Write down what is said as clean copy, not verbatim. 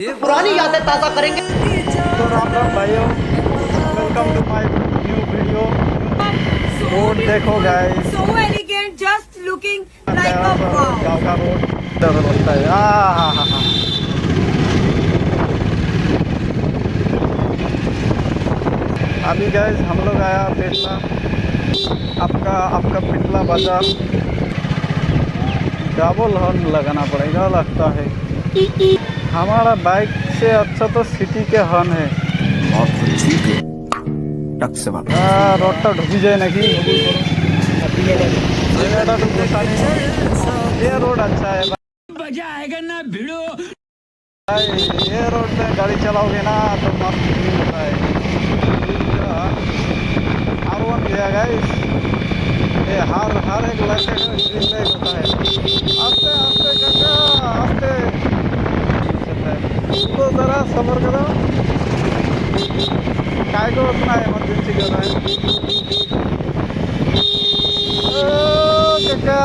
ये पुरानी यादें ताज़ा करेंगे। तो राम राम भाइयों, welcome to my new video. Road देखो guys, So elegant, just looking like a wow. गाँव का रोड डर लगता है। हाँ। अभी गाइस हम लोग आया पेटला, आपका पेटला बाजार। डबल हॉर्न लगाना पड़ेगा लगता है। हमारा बाइक से अच्छा तो सिटी के हॉर्न है। रोडटा ढुकी जाए नाकि ये रोड अच्छा है मजा आएगा ना भिड़ो। भाई। ये रोड पे गाड़ी चलाओगे ना तो मस्त फील होता है। R1 गया गाइस, ये हर एक लाइट ग्रीन लाइट होता है। आस्ते आस्ते काका, आस्ते चलता है तो जरा सबर करो। काय को उतना इमरजेंसी कर रहा है। ओ काका